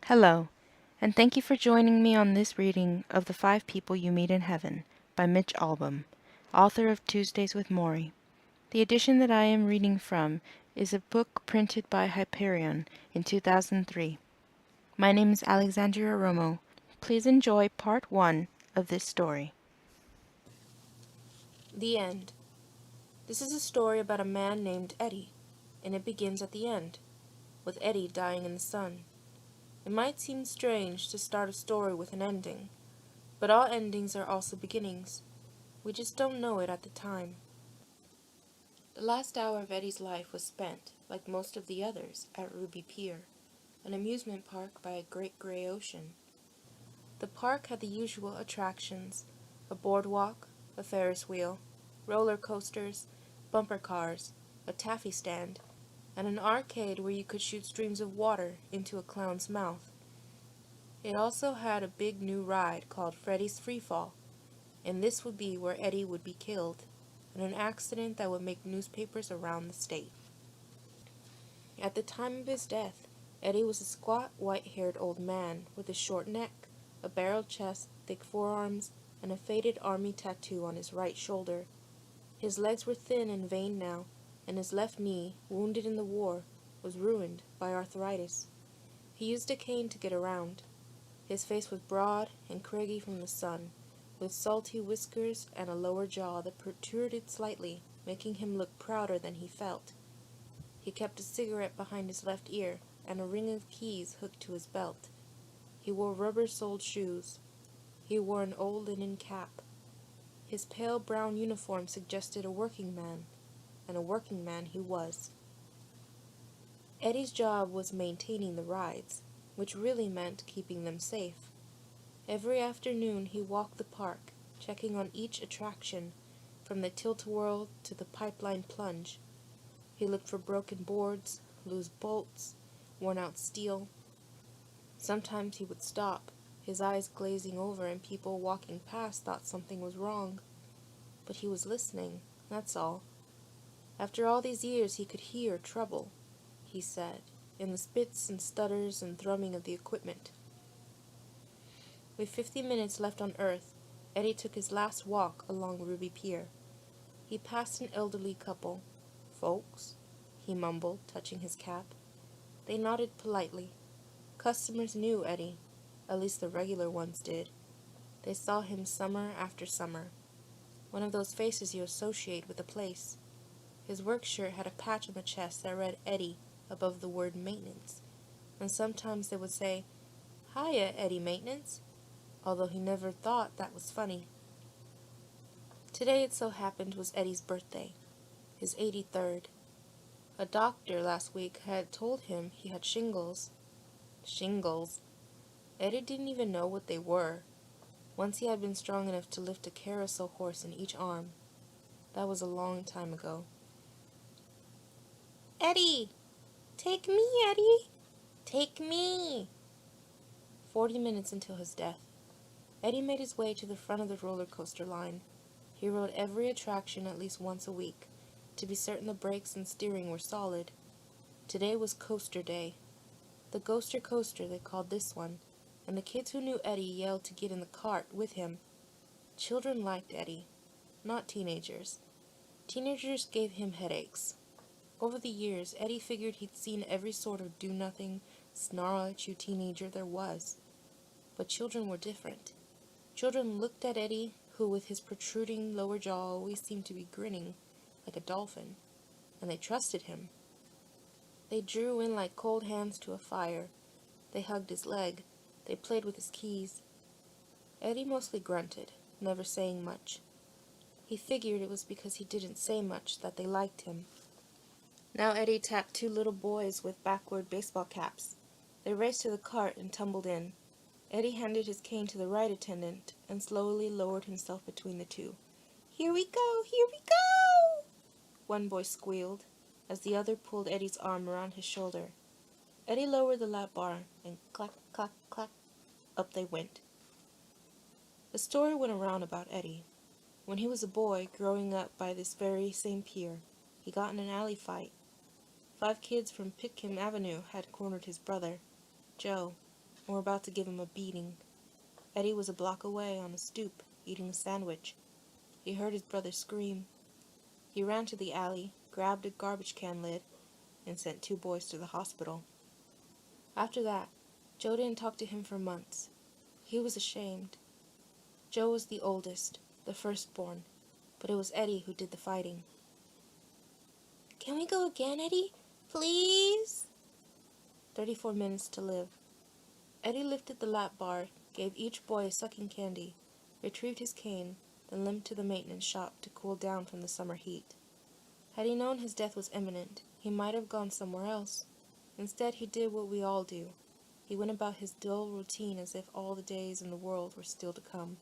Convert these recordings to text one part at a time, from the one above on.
Hello, and thank you for joining me on this reading of The Five People You Meet in Heaven by Mitch Albom, author of Tuesdays with Morrie. The edition that I am reading from is a book printed by Hyperion in 2003. My name is Alexandria Romo. Please enjoy part 1 of this story. The End. This is a story about a man named Eddie, and it begins at the end, with Eddie dying in the sun. It might seem strange to start a story with an ending, but all endings are also beginnings. We just don't know it at the time. The last hour of Eddie's life was spent, like most of the others, at Ruby Pier, an amusement park by a great gray ocean. The park had the usual attractions: a boardwalk, a Ferris wheel, roller coasters, bumper cars, a taffy stand, and an arcade where you could shoot streams of water into a clown's mouth. It also had a big new ride called Freddy's Freefall, and this would be where Eddie would be killed, in an accident that would make newspapers around the state. At the time of his death, Eddie was a squat, white-haired old man with a short neck, a barrel chest, thick forearms, and a faded army tattoo on his right shoulder. His legs were thin and veined now, and his left knee, wounded in the war, was ruined by arthritis. He used a cane to get around. His face was broad and craggy from the sun, with salty whiskers and a lower jaw that protruded slightly, making him look prouder than he felt. He kept a cigarette behind his left ear, and a ring of keys hooked to his belt. He wore rubber-soled shoes. He wore an old linen cap. His pale brown uniform suggested a working man, and a working man he was. Eddie's job was maintaining the rides, which really meant keeping them safe. Every afternoon he walked the park, checking on each attraction, from the tilt-a-whirl to the pipeline plunge. He looked for broken boards, loose bolts, worn-out steel. Sometimes he would stop, his eyes glazing over, and people walking past thought something was wrong. But he was listening, that's all. After all these years he could hear trouble, he said, in the spits and stutters and thrumming of the equipment. With 50 minutes left on Earth, Eddie took his last walk along Ruby Pier. He passed an elderly couple. "Folks," he mumbled, touching his cap. They nodded politely. Customers knew Eddie, at least the regular ones did. They saw him summer after summer. One of those faces you associate with a place. His work shirt had a patch on the chest that read Eddie above the word maintenance, and sometimes they would say, "Hiya, Eddie Maintenance," although he never thought that was funny. Today, it so happened, was Eddie's birthday, his 83rd. A doctor last week had told him he had shingles. Shingles. Eddie didn't even know what they were. Once he had been strong enough to lift a carousel horse in each arm. That was a long time ago. "Eddie! Take me, Eddie! Take me!" 40 minutes until his death. Eddie made his way to the front of the roller coaster line. He rode every attraction at least once a week, to be certain the brakes and steering were solid. Today was coaster day. The Ghoster Coaster, they called this one, and the kids who knew Eddie yelled to get in the cart with him. Children liked Eddie, not teenagers. Teenagers gave him headaches. Over the years, Eddie figured he'd seen every sort of do-nothing, snarl-at-you teenager there was. But children were different. Children looked at Eddie, who with his protruding lower jaw always seemed to be grinning, like a dolphin, and they trusted him. They drew in like cold hands to a fire. They hugged his leg. They played with his keys. Eddie mostly grunted, never saying much. He figured it was because he didn't say much that they liked him. Now Eddie tapped two little boys with backward baseball caps. They raced to the cart and tumbled in. Eddie handed his cane to the ride attendant and slowly lowered himself between the two. "Here we go! Here we go!" one boy squealed, as the other pulled Eddie's arm around his shoulder. Eddie lowered the lap bar, and clack, clack, clack, up they went. A story went around about Eddie. When he was a boy, growing up by this very same pier, he got in an alley fight. 5 kids from Pitkin Avenue had cornered his brother, Joe. and were about to give him a beating. Eddie was a block away on a stoop, eating a sandwich. He heard his brother scream. He ran to the alley, grabbed a garbage can lid, and sent 2 boys to the hospital. After that, Joe didn't talk to him for months. He was ashamed. Joe was the oldest, the firstborn, but it was Eddie who did the fighting. "Can we go again, Eddie? Please?" 34 minutes to live. Eddie lifted the lap bar, gave each boy a sucking candy, retrieved his cane, then limped to the maintenance shop to cool down from the summer heat. Had he known his death was imminent, he might have gone somewhere else. Instead, he did what we all do. He went about his dull routine as if all the days in the world were still to come.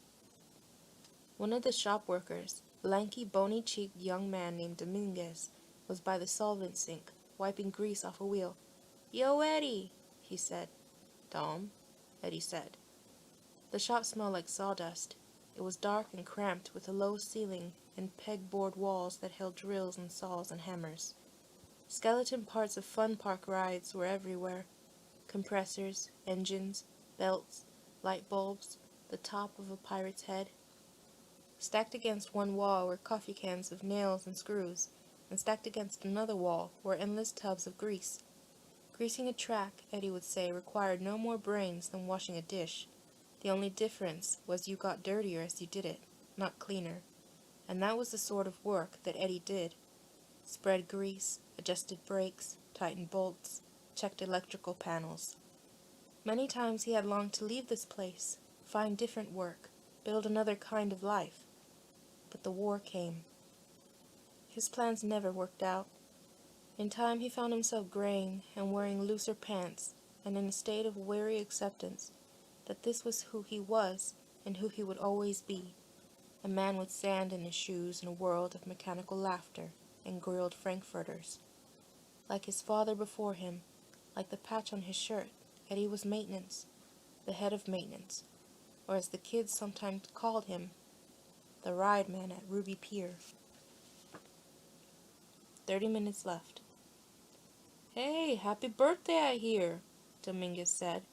One of the shop workers, a lanky, bony-cheeked young man named Dominguez, was by the solvent sink, wiping grease off a wheel. "Yo, Eddie," he said. "Dom," Eddie said. The shop smelled like sawdust. It was dark and cramped, with a low ceiling and pegboard walls that held drills and saws and hammers. Skeleton parts of fun park rides were everywhere. Compressors, engines, belts, light bulbs, the top of a pirate's head. Stacked against one wall were coffee cans of nails and screws, and stacked against another wall were endless tubs of grease. Greasing a track, Eddie would say, required no more brains than washing a dish. The only difference was you got dirtier as you did it, not cleaner. And that was the sort of work that Eddie did. Spread grease, adjusted brakes, tightened bolts, checked electrical panels. Many times he had longed to leave this place, find different work, build another kind of life. But the war came. His plans never worked out. In time he found himself graying and wearing looser pants, and in a state of weary acceptance that this was who he was and who he would always be, a man with sand in his shoes in a world of mechanical laughter and grilled frankfurters. Like his father before him, like the patch on his shirt, Eddie was maintenance, the head of maintenance, or as the kids sometimes called him, the ride man at Ruby Pier. 30 minutes left. "Hey, happy birthday, I hear," Dominguez said.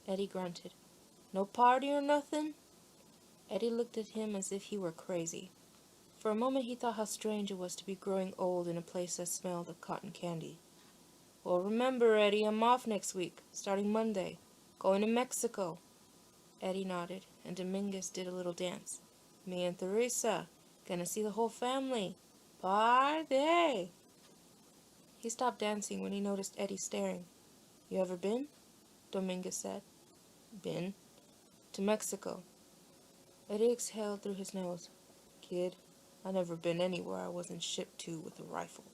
Eddie grunted. "No party or nothing?" Eddie looked at him as if he were crazy. For a moment he thought how strange it was to be growing old in a place that smelled of cotton candy. "Well, remember, Eddie, I'm off next week, starting Monday. Going to Mexico." Eddie nodded, and Dominguez did a little dance. "Me and Teresa. Gonna see the whole family. Party!" He stopped dancing when he noticed Eddie staring. "You ever been?" Dominguez said. "Been? To Mexico." Eddie exhaled through his nose. "Kid, I never been anywhere I wasn't shipped to with a rifle."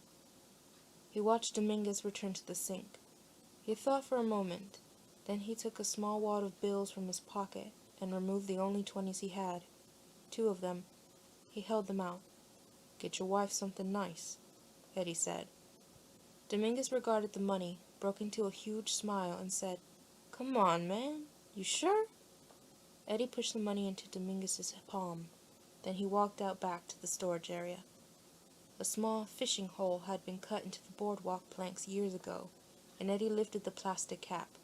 He watched Dominguez return to the sink. He thought for a moment. Then he took a small wad of bills from his pocket and removed the only 20s he had. 2 of them. He held them out. "Get your wife something nice," Eddie said. Dominguez regarded the money, broke into a huge smile, and said, "Come on, man. You sure?" Eddie pushed the money into Dominguez's palm. Then he walked out back to the storage area. A small fishing hole had been cut into the boardwalk planks years ago, and Eddie lifted the plastic cap.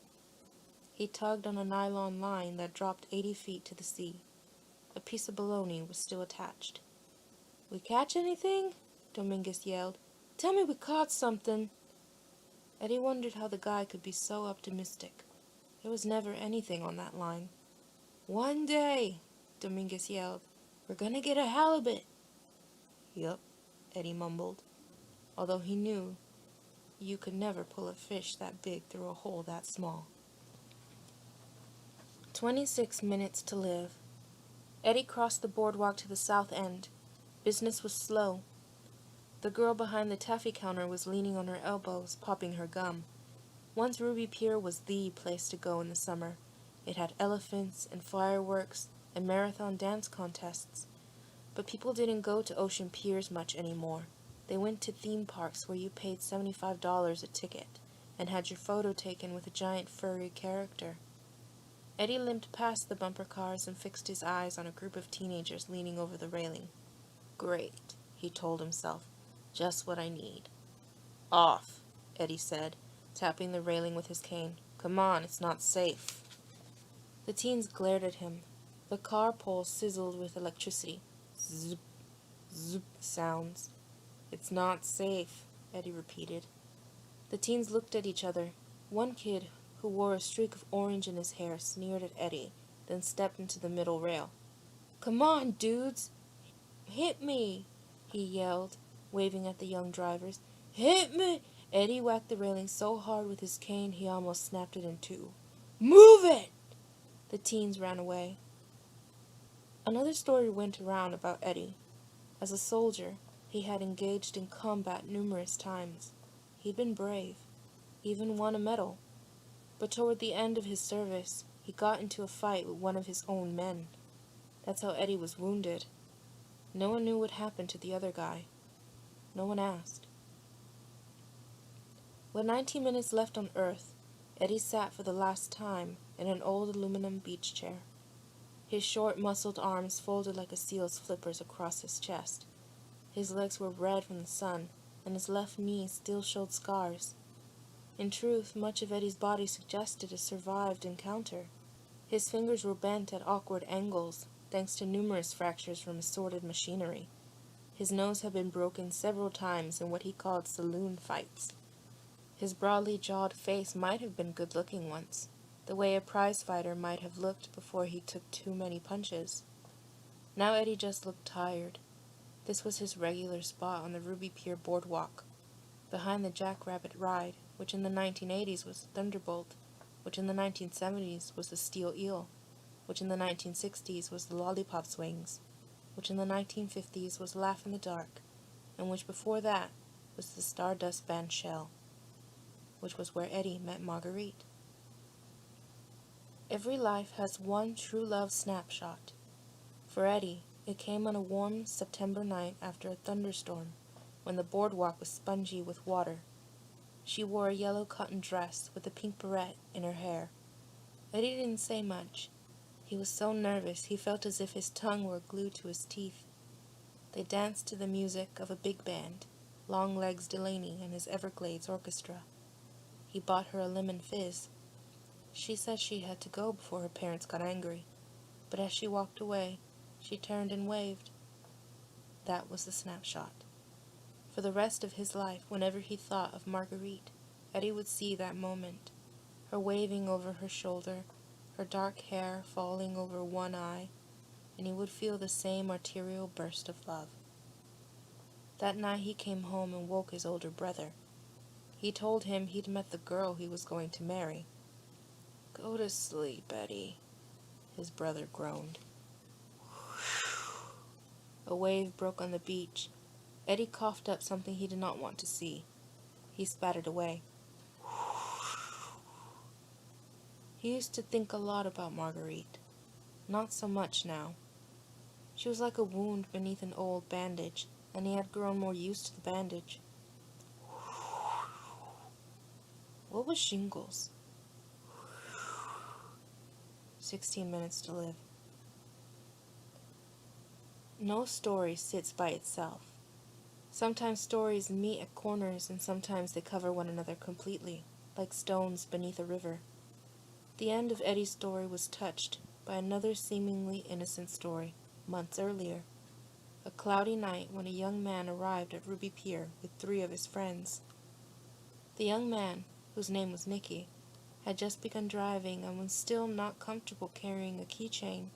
He tugged on a nylon line that dropped 80 feet to the sea. A piece of bologna was still attached. "We catch anything?" Dominguez yelled. "Tell me we caught something." Eddie wondered how the guy could be so optimistic. There was never anything on that line. "One day," Dominguez yelled, "we're gonna get a halibut." "Yup," Eddie mumbled, although he knew you could never pull a fish that big through a hole that small. 26 minutes to live. Eddie crossed the boardwalk to the south end. Business was slow. The girl behind the taffy counter was leaning on her elbows, popping her gum. Once Ruby Pier was the place to go in the summer. It had elephants and fireworks and marathon dance contests. But people didn't go to ocean piers much anymore. They went to theme parks where you paid $75 a ticket and had your photo taken with a giant furry character. Eddie limped past the bumper cars and fixed his eyes on a group of teenagers leaning over the railing. "Great," he told himself. "Just what I need." "Off," Eddie said, tapping the railing with his cane. "Come on, it's not safe." The teens glared at him. The car pole sizzled with electricity. Zip, zip sounds. "It's not safe," Eddie repeated. The teens looked at each other. One kid, who wore a streak of orange in his hair, sneered at Eddie, then stepped into the middle rail. "Come on, dudes! Hit me!" he yelled, waving at the young drivers. "Hit me!" Eddie whacked the railing so hard with his cane he almost snapped it in two. "Move it!" The teens ran away. Another story went around about Eddie. As a soldier, he had engaged in combat numerous times. He'd been brave, even won a medal. But toward the end of his service, he got into a fight with one of his own men. That's how Eddie was wounded. No one knew what happened to the other guy. No one asked. With 19 minutes left on Earth, Eddie sat for the last time in an old aluminum beach chair. His short, muscled arms folded like a seal's flippers across his chest. His legs were red from the sun, and his left knee still showed scars. In truth, much of Eddie's body suggested a survived encounter. His fingers were bent at awkward angles, thanks to numerous fractures from assorted machinery. His nose had been broken several times in what he called saloon fights. His broadly jawed face might have been good-looking once, the way a prizefighter might have looked before he took too many punches. Now Eddie just looked tired. This was his regular spot on the Ruby Pier boardwalk, behind the Jackrabbit ride, which in the 1980s was the Thunderbolt, which in the 1970s was the Steel Eel, which in the 1960s was the Lollipop Swings, which in the 1950s was Laugh in the Dark, and which before that was the Stardust Band Shell, which was where Eddie met Marguerite. Every life has one true love snapshot. For Eddie, it came on a warm September night after a thunderstorm, when the boardwalk was spongy with water. She wore a yellow cotton dress with a pink barrette in her hair. Eddie didn't say much. He was so nervous he felt as if his tongue were glued to his teeth. They danced to the music of a big band, Longlegs Delaney and his Everglades Orchestra. He bought her a lemon fizz. She said she had to go before her parents got angry, but as she walked away, she turned and waved. That was the snapshot. For the rest of his life, whenever he thought of Marguerite, Eddie would see that moment, her waving over her shoulder, her dark hair falling over one eye, and he would feel the same arterial burst of love. That night he came home and woke his older brother. He told him he'd met the girl he was going to marry. "Go to sleep, Eddie," his brother groaned. A wave broke on the beach. Eddie coughed up something he did not want to see. He spat it away. He used to think a lot about Marguerite. Not so much now. She was like a wound beneath an old bandage, and he had grown more used to the bandage. What was shingles? 16 minutes to live. No story sits by itself. Sometimes stories meet at corners and sometimes they cover one another completely, like stones beneath a river. The end of Eddie's story was touched by another seemingly innocent story, months earlier. A cloudy night when a young man arrived at Ruby Pier with 3 of his friends. The young man, whose name was Nicky, had just begun driving and was still not comfortable carrying a keychain.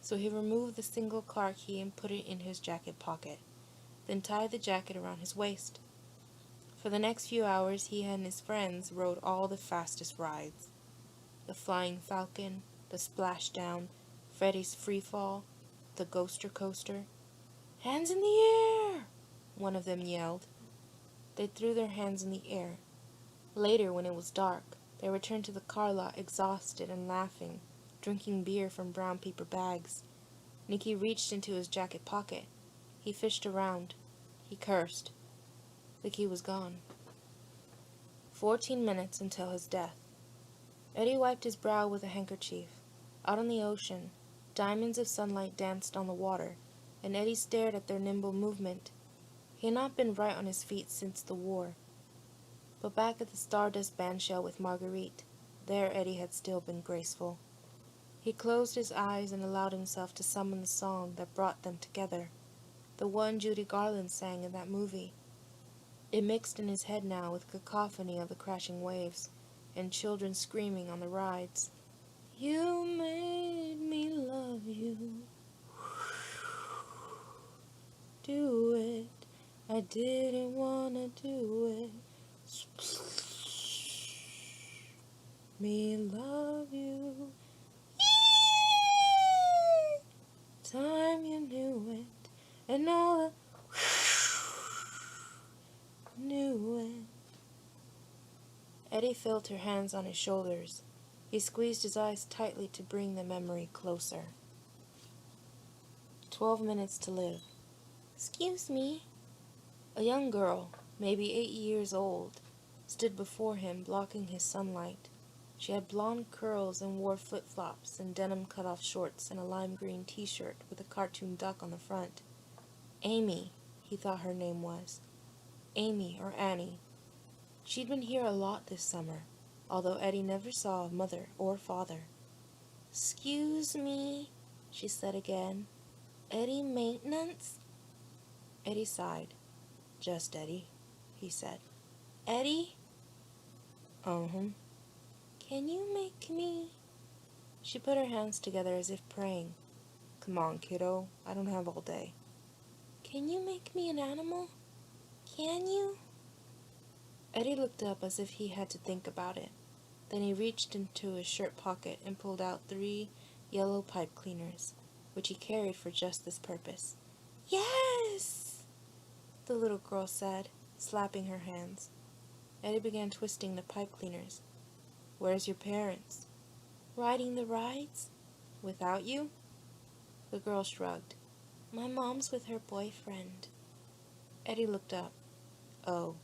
So he removed the single car key and put it in his jacket pocket, then tied the jacket around his waist. For the next few hours he and his friends rode all the fastest rides. The Flying Falcon, the Splashdown, Freddy's Freefall, the Ghoster Coaster. "Hands in the air!" one of them yelled. They threw their hands in the air. Later, when it was dark, they returned to the car lot exhausted and laughing, drinking beer from brown paper bags. Nicky reached into his jacket pocket. He fished around. He cursed. The key was gone. 14 minutes until his death. Eddie wiped his brow with a handkerchief. Out on the ocean, diamonds of sunlight danced on the water, and Eddie stared at their nimble movement. He had not been right on his feet since the war. But back at the Stardust Bandshell with Marguerite, there Eddie had still been graceful. He closed his eyes and allowed himself to summon the song that brought them together, the one Judy Garland sang in that movie. It mixed in his head now with cacophony of the crashing waves and children screaming on the rides. You made me love you. Do it. I didn't wanna do it. Me love you. Time you knew it, and all the knew it. Eddie felt her hands on his shoulders. He squeezed his eyes tightly to bring the memory closer. 12 minutes to live. Excuse me. A young girl, maybe 8 years old, stood before him, blocking his sunlight. She had blonde curls and wore flip-flops and denim cut-off shorts and a lime green t-shirt with a cartoon duck on the front. Amy, he thought her name was. Amy or Annie. She'd been here a lot this summer, although Eddie never saw a mother or father. "Excuse me," she said again. "Eddie maintenance?" Eddie sighed. "Just Eddie," he said. "Eddie?" "Uh-huh." "Can you make me?" She put her hands together as if praying. "Come on, kiddo. I don't have all day." "Can you make me an animal? Can you?" Eddie looked up as if he had to think about it. Then he reached into his shirt pocket and pulled out 3 yellow pipe cleaners, which he carried for just this purpose. "Yes!" the little girl said, slapping her hands. Eddie began twisting the pipe cleaners. "Where's your parents?" "Riding the rides." "Without you?" The girl shrugged. "My mom's with her boyfriend." Eddie looked up. Oh.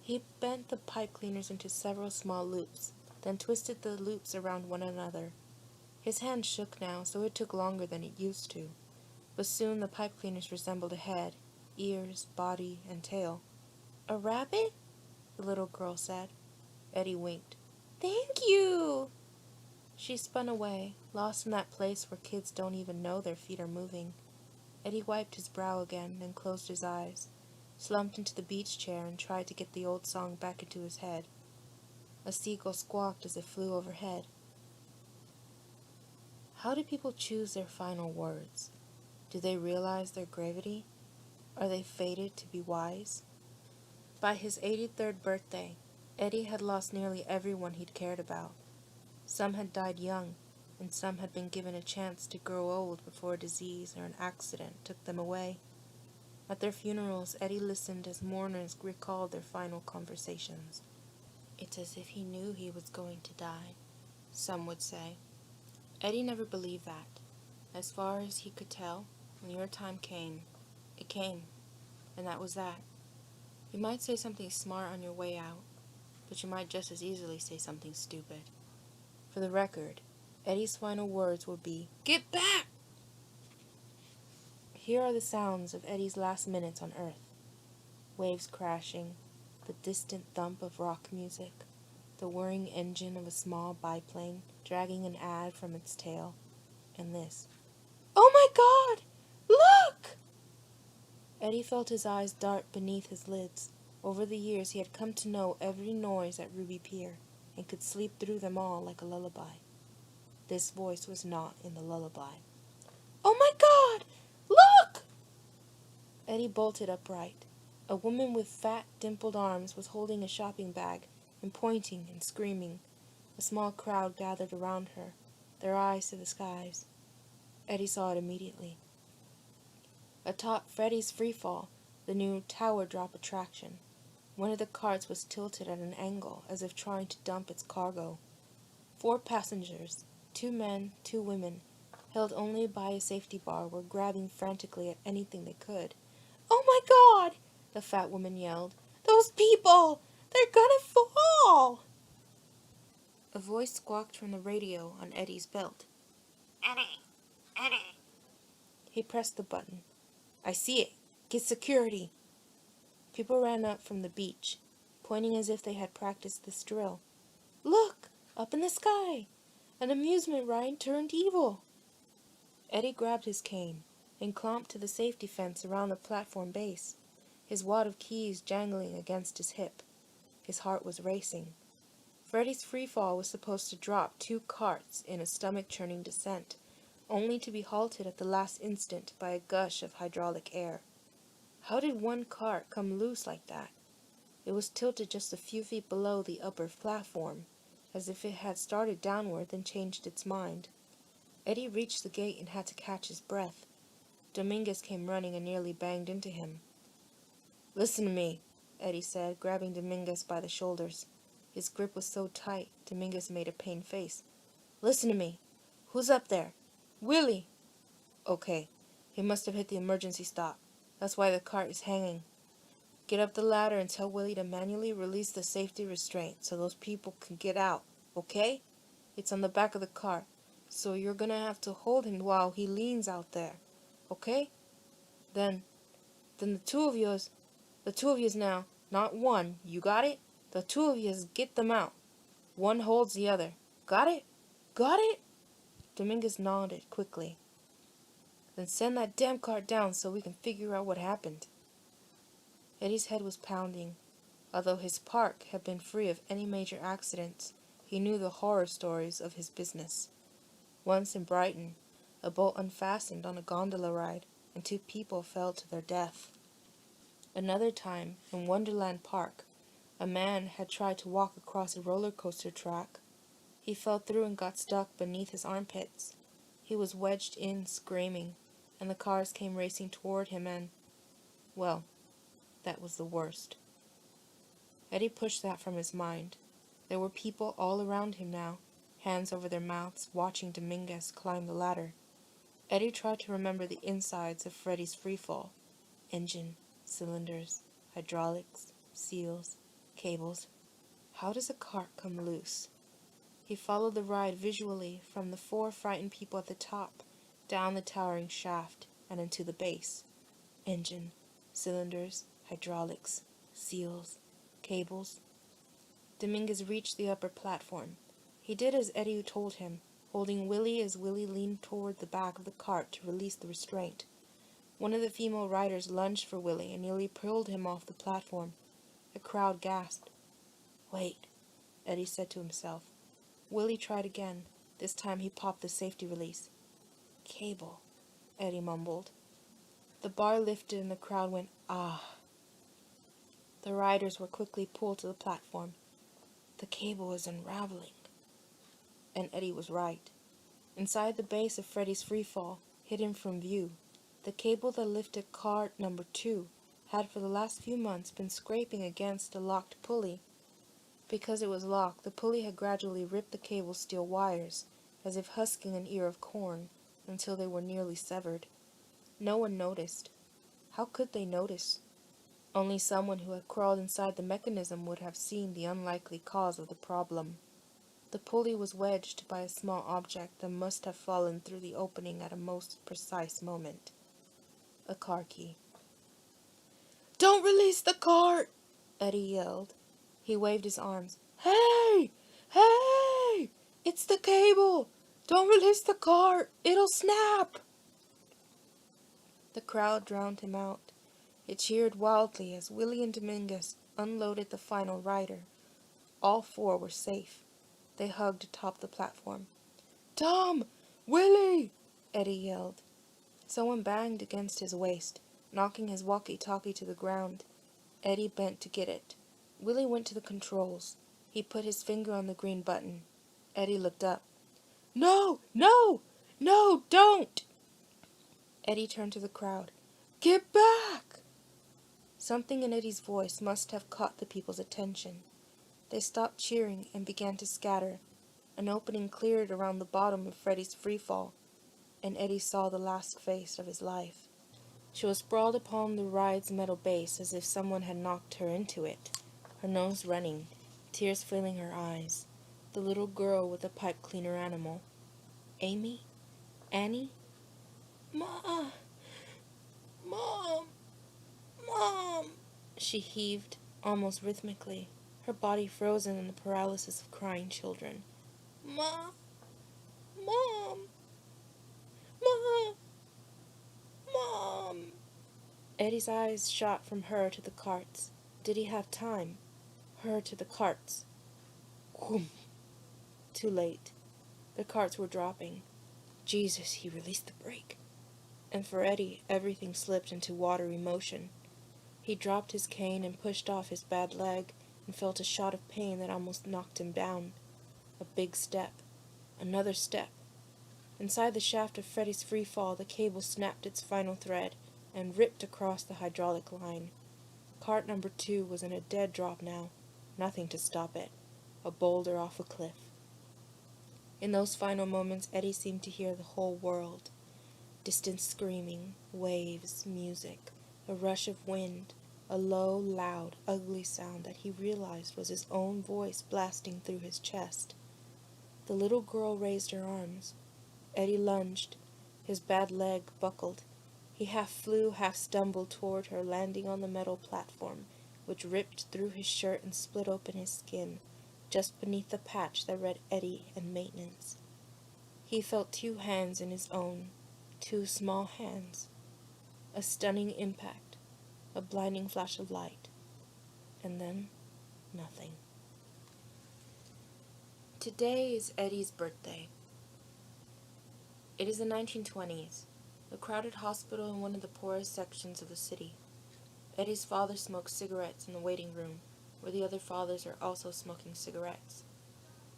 He bent the pipe cleaners into several small loops, then twisted the loops around one another. His hand shook now, so it took longer than it used to. But soon the pipe cleaners resembled a head, ears, body, and tail. "A rabbit?" the little girl said. Eddie winked. "Thank you!" She spun away, lost in that place where kids don't even know their feet are moving. Eddie wiped his brow again, then closed his eyes, slumped into the beach chair, and tried to get the old song back into his head. A seagull squawked as it flew overhead. How do people choose their final words? Do they realize their gravity? Are they fated to be wise? By his 83rd birthday, Eddie had lost nearly everyone he'd cared about. Some had died young, and some had been given a chance to grow old before a disease or an accident took them away. At their funerals, Eddie listened as mourners recalled their final conversations. "It's as if he knew he was going to die," some would say. Eddie never believed that. As far as he could tell, when your time came, it came, and that was that. You might say something smart on your way out, but you might just as easily say something stupid. For the record, Eddie's final words would be, "Get back!" Here are the sounds of Eddie's last minutes on Earth. Waves crashing, the distant thump of rock music, the whirring engine of a small biplane dragging an ad from its tail, and this. "Oh my God! Look!" Eddie felt his eyes dart beneath his lids. Over the years he had come to know every noise at Ruby Pier, and could sleep through them all like a lullaby. This voice was not in the lullaby. "Oh my God! Look!" Eddie bolted upright. A woman with fat, dimpled arms was holding a shopping bag and pointing and screaming. A small crowd gathered around her, their eyes to the skies. Eddie saw it immediately. Atop Freddy's Freefall, the new tower drop attraction, one of the carts was tilted at an angle as if trying to dump its cargo. 4 passengers, 2 men, 2 women, held only by a safety bar, were grabbing frantically at anything they could. "Oh my God!" the fat woman yelled. "Those people! They're gonna fall!" A voice squawked from the radio on Eddie's belt. "Eddie! Eddie!" He pressed the button. "I see it. Get security." People ran up from the beach, pointing as if they had practiced this drill. "Look! Up in the sky! An amusement ride turned evil. Eddie grabbed his cane and clomped to the safety fence around the platform base, his wad of keys jangling against his hip. His heart was racing. Freddy's freefall was supposed to drop 2 carts in a stomach-churning descent, only to be halted at the last instant by a gush of hydraulic air. How did one cart come loose like that? It was tilted just a few feet below the upper platform, as if it had started downward then changed its mind. Eddie reached the gate and had to catch his breath. Dominguez came running and nearly banged into him. "Listen to me," Eddie said, grabbing Dominguez by the shoulders. His grip was so tight, Dominguez made a pained face. "Listen to me. Who's up there?" "Willie." "Okay. He must have hit the emergency stop. That's why the cart is hanging. Get up the ladder and tell Willie to manually release the safety restraint so those people can get out, okay? It's on the back of the cart, so you're gonna have to hold him while he leans out there, okay? Then the two of yous now, not one, you got it? The 2 of yous get them out. One holds the other. Got it? Got it?" Dominguez nodded quickly. "Then send that damn cart down so we can figure out what happened." Eddie's head was pounding. Although his park had been free of any major accidents, he knew the horror stories of his business. Once in Brighton, a bolt unfastened on a gondola ride, and 2 people fell to their death. Another time, in Wonderland Park, a man had tried to walk across a roller coaster track. He fell through and got stuck beneath his armpits. He was wedged in, screaming, and the cars came racing toward him and, well, that was the worst. Eddie pushed that from his mind. There were people all around him now, hands over their mouths, watching Dominguez climb the ladder. Eddie tried to remember the insides of Freddy's freefall. Engine, cylinders, hydraulics, seals, cables. How does a cart come loose? He followed the ride visually from the 4 frightened people at the top, down the towering shaft, and into the base. Engine, cylinders, hydraulics, seals, cables. Dominguez reached the upper platform. He did as Eddie told him, holding Willie as Willie leaned toward the back of the cart to release the restraint. One of the female riders lunged for Willie and nearly pulled him off the platform. The crowd gasped. "Wait," Eddie said to himself. Willie tried again. This time he popped the safety release. "Cable," Eddie mumbled. The bar lifted and the crowd went, "Ah." The riders were quickly pulled to the platform. The cable was unraveling. And Eddie was right. Inside the base of Freddy's freefall, hidden from view, the cable that lifted cart number 2 had for the last few months been scraping against a locked pulley. Because it was locked, the pulley had gradually ripped the cable's steel wires, as if husking an ear of corn, until they were nearly severed. No one noticed. How could they notice? Only someone who had crawled inside the mechanism would have seen the unlikely cause of the problem. The pulley was wedged by a small object that must have fallen through the opening at a most precise moment. A car key. "Don't release the cart!" Eddie yelled. He waved his arms. "Hey! Hey! It's the cable! Don't release the cart! It'll snap!" The crowd drowned him out. It cheered wildly as Willie and Dominguez unloaded the final rider. All 4 were safe. They hugged atop the platform. "Tom! Willie!" Eddie yelled. Someone banged against his waist, knocking his walkie-talkie to the ground. Eddie bent to get it. Willie went to the controls. He put his finger on the green button. Eddie looked up. "No! No! No! Don't!" Eddie turned to the crowd. "Get back!" Something in Eddie's voice must have caught the people's attention. They stopped cheering and began to scatter. An opening cleared around the bottom of Freddy's freefall, and Eddie saw the last face of his life. She was sprawled upon the ride's metal base as if someone had knocked her into it, her nose running, tears filling her eyes. The little girl with the pipe cleaner animal. Amy? Annie? "Ma! Mom! Mom!" she heaved, almost rhythmically, her body frozen in the paralysis of crying children. "Ma! Eddie's eyes shot from her to the carts. Did he have time? Her to the carts. Whoom! Too late. The carts were dropping. Jesus, he released the brake. And for Eddie, everything slipped into watery motion. He dropped his cane and pushed off his bad leg and felt a shot of pain that almost knocked him down. A big step. Another step. Inside the shaft of Freddy's free fall, the cable snapped its final thread and ripped across the hydraulic line. Cart number 2 was in a dead drop now. Nothing to stop it. A boulder off a cliff. In those final moments, Eddie seemed to hear the whole world. Distant screaming, waves, music, a rush of wind, a low, loud, ugly sound that he realized was his own voice blasting through his chest. The little girl raised her arms. Eddie lunged. His bad leg buckled. He half flew, half stumbled toward her, landing on the metal platform, which ripped through his shirt and split open his skin, just beneath the patch that read Eddie and maintenance. He felt 2 hands in his own, 2 small hands. A stunning impact, a blinding flash of light, and then nothing. Today is Eddie's birthday. It is the 1920s, a crowded hospital in one of the poorest sections of the city. Eddie's father smokes cigarettes in the waiting room, where the other fathers are also smoking cigarettes.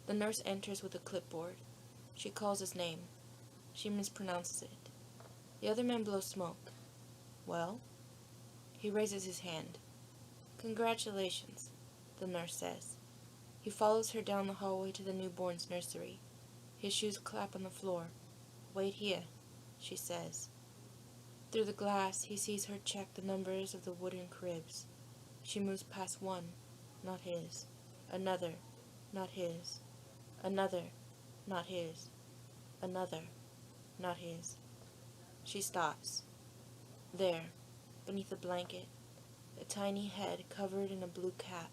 The nurse enters with a clipboard. She calls his name. She mispronounces it. The other men blow smoke. Well? He raises his hand. Congratulations, the nurse says. He follows her down the hallway to the newborn's nursery. His shoes clap on the floor. Wait here, she says. Through the glass, he sees her check the numbers of the wooden cribs. She moves past one, not his. Another, not his. Another, not his. Another, not his. She stops. There, beneath a blanket, a tiny head covered in a blue cap.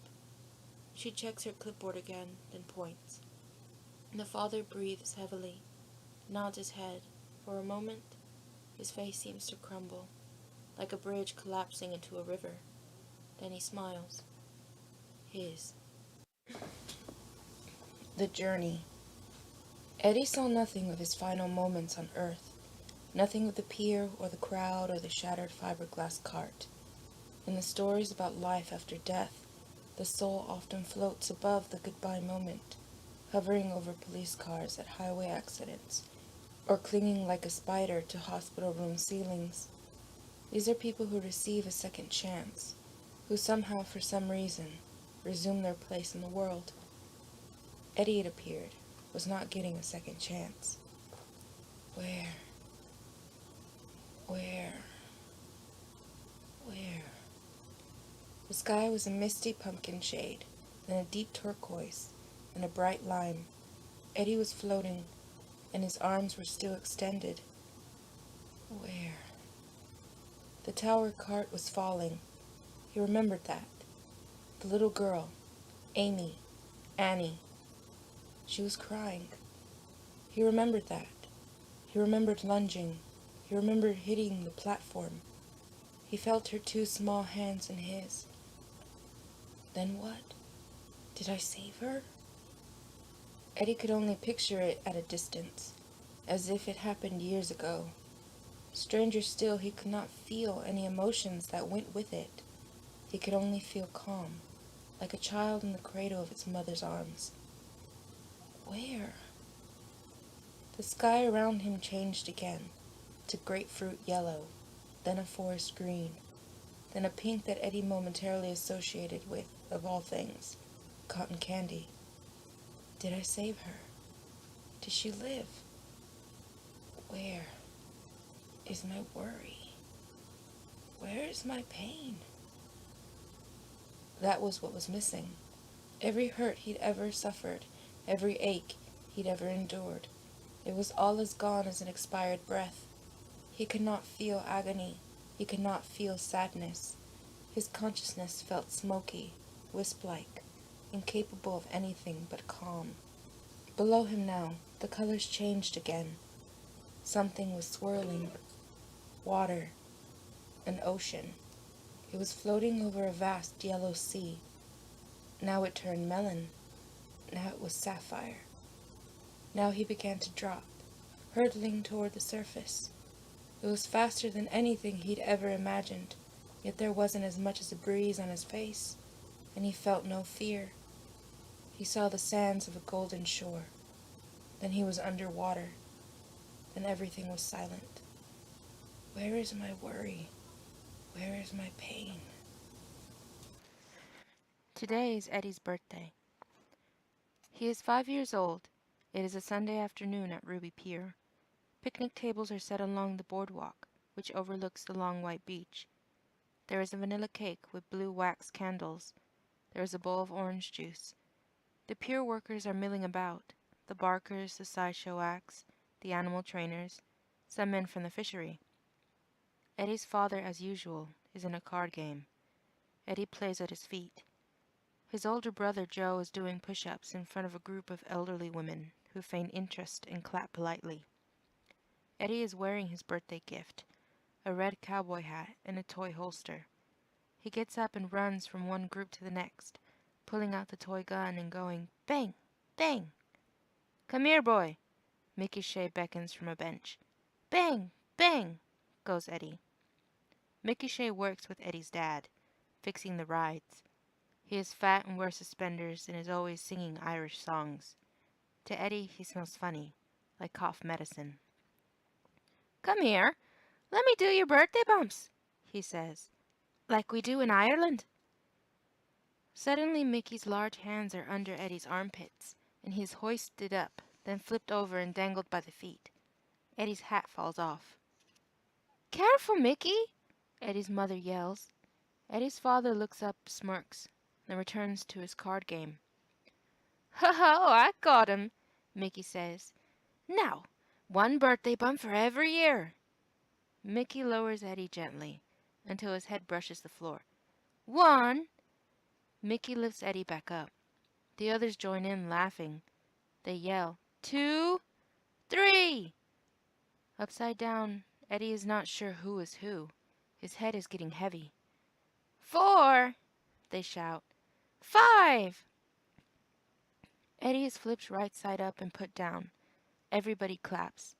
She checks her clipboard again, then points. The father breathes heavily, nods his head. For a moment, his face seems to crumble, like a bridge collapsing into a river. Then he smiles. His. The journey. Eddie saw nothing of his final moments on Earth. Nothing of the pier or the crowd or the shattered fiberglass cart. In the stories about life after death, the soul often floats above the goodbye moment, hovering over police cars at highway accidents, or clinging like a spider to hospital room ceilings. These are people who receive a second chance, who somehow, for some reason, resume their place in the world. Eddie, it appeared, was not getting a second chance. Where? The sky was a misty pumpkin shade, then a deep turquoise, and a bright lime. Eddie was floating, and his arms were still extended. Where? The tower cart was falling. He remembered that. The little girl, Amy, Annie. She was crying. He remembered that. He remembered lunging. He remembered hitting the platform. He felt her 2 small hands in his. Then what? Did I save her? Eddie could only picture it at a distance, as if it happened years ago. Stranger still, he could not feel any emotions that went with it. He could only feel calm, like a child in the cradle of its mother's arms. Where? The sky around him changed again, to grapefruit yellow, then a forest green, then a pink that Eddie momentarily associated with, of all things, cotton candy. Did I save her? Did she live? Where is my worry? Where is my pain? That was what was missing. Every hurt he'd ever suffered, every ache he'd ever endured. It was all as gone as an expired breath. He could not feel agony. He could not feel sadness. His consciousness felt smoky, wisp-like, incapable of anything but calm. Below him now, the colors changed again. Something was swirling. Water. An ocean. It was floating over a vast yellow sea. Now it turned melon. Now it was sapphire. Now he began to drop, hurtling toward the surface. It was faster than anything he'd ever imagined, yet there wasn't as much as a breeze on his face, and he felt no fear. He saw the sands of a golden shore. Then he was under water. Then everything was silent. Where is my worry? Where is my pain? Today is Eddie's birthday. He is 5 years old. It is a Sunday afternoon at Ruby Pier. Picnic tables are set along the boardwalk, which overlooks the long white beach. There is a vanilla cake with blue wax candles. There is a bowl of orange juice. The pier workers are milling about, the barkers, the sideshow acts, the animal trainers, some men from the fishery. Eddie's father, as usual, is in a card game. Eddie plays at his feet. His older brother Joe is doing push-ups in front of a group of elderly women who feign interest and clap politely. Eddie is wearing his birthday gift, a red cowboy hat and a toy holster. He gets up and runs from one group to the next, pulling out the toy gun and going, bang, bang. Come here, boy. Mickey Shea beckons from a bench. Bang, bang, goes Eddie. Mickey Shea works with Eddie's dad, fixing the rides. He is fat and wears suspenders and is always singing Irish songs. To Eddie, he smells funny, like cough medicine. Come here, let me do your birthday bumps, he says, like we do in Ireland. Suddenly Mickey's large hands are under Eddie's armpits, and he is hoisted up, then flipped over and dangled by the feet. Eddie's hat falls off. Careful, Mickey, Eddie's mother yells. Eddie's father looks up, smirks, then returns to his card game. Ho-ho, I got him, Mickey says. Now, one birthday bump for every year. Mickey lowers Eddie gently, until his head brushes the floor. 1. Mickey lifts Eddie back up. The others join in, laughing. They yell, 2, 3. Upside down, Eddie is not sure who is who. His head is getting heavy. 4, they shout. 5. Eddie is flipped right side up and put down. Everybody claps.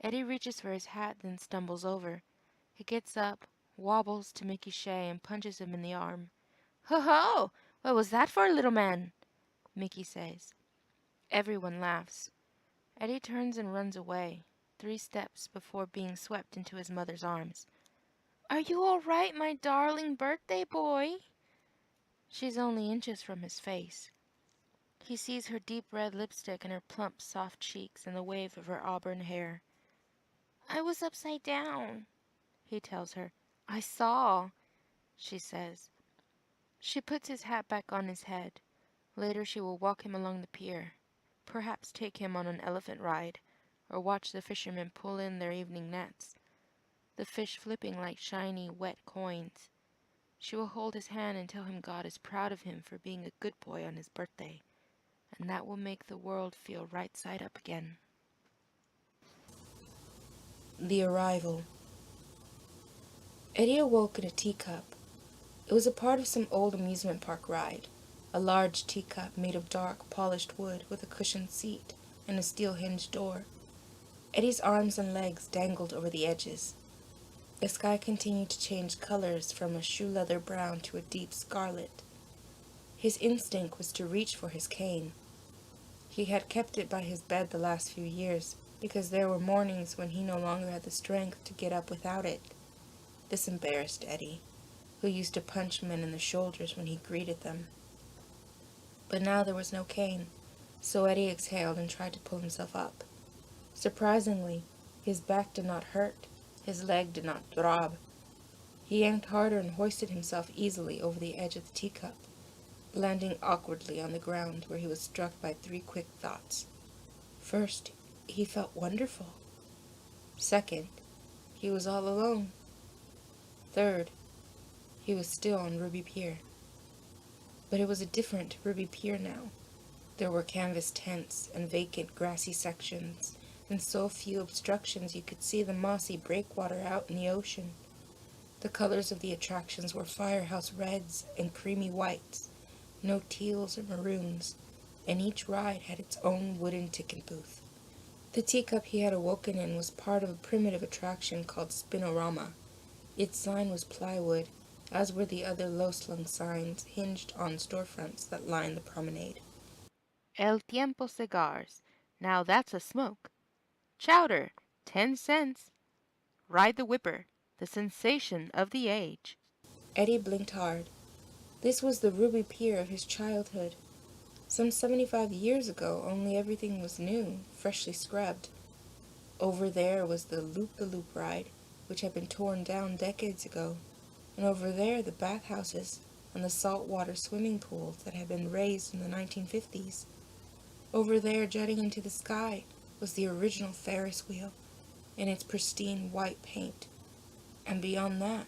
Eddie reaches for his hat, then stumbles over. He gets up, wobbles to Mickey Shea, and punches him in the arm. Ho-ho! What was that for, little man? Mickey says. Everyone laughs. Eddie turns and runs away, 3 steps before being swept into his mother's arms. Are you all right, my darling birthday boy? She's only inches from his face. He sees her deep red lipstick and her plump, soft cheeks and the wave of her auburn hair. I was upside down, he tells her. I saw, she says. She puts his hat back on his head. Later she will walk him along the pier, perhaps take him on an elephant ride, or watch the fishermen pull in their evening nets, the fish flipping like shiny, wet coins. She will hold his hand and tell him God is proud of him for being a good boy on his birthday, and that will make the world feel right side up again. The Arrival. Eddie awoke in a teacup. It was a part of some old amusement park ride, a large teacup made of dark, polished wood with a cushioned seat and a steel-hinged door. Eddie's arms and legs dangled over the edges. The sky continued to change colors from a shoe-leather brown to a deep scarlet. His instinct was to reach for his cane. He had kept it by his bed the last few years, because there were mornings when he no longer had the strength to get up without it. This embarrassed Eddie, who used to punch men in the shoulders when he greeted them. But now there was no cane, so Eddie exhaled and tried to pull himself up. Surprisingly, his back did not hurt, his leg did not throb. He yanked harder and hoisted himself easily over the edge of the teacup, landing awkwardly on the ground where he was struck by 3 quick thoughts. First, he felt wonderful. Second, he was all alone. Third, he was still on Ruby Pier. But it was a different Ruby Pier now. There were canvas tents and vacant grassy sections, and so few obstructions you could see the mossy breakwater out in the ocean. The colors of the attractions were firehouse reds and creamy whites, no teals or maroons, and each ride had its own wooden ticket booth. The teacup he had awoken in was part of a primitive attraction called Spinorama. Its sign was plywood, as were the other low-slung signs hinged on storefronts that lined the promenade. El Tiempo cigars. Now that's a smoke. Chowder, 10 cents. Ride the Whipper, the sensation of the age. Eddie blinked hard. This was the Ruby Pier of his childhood. Some 75 years ago, only everything was new, freshly scrubbed. Over there was the Loop-the-Loop ride, which had been torn down decades ago, and over there the bathhouses and the saltwater swimming pools that had been raised in the 1950s. Over there, jutting into the sky, was the original Ferris wheel in its pristine white paint, and beyond that,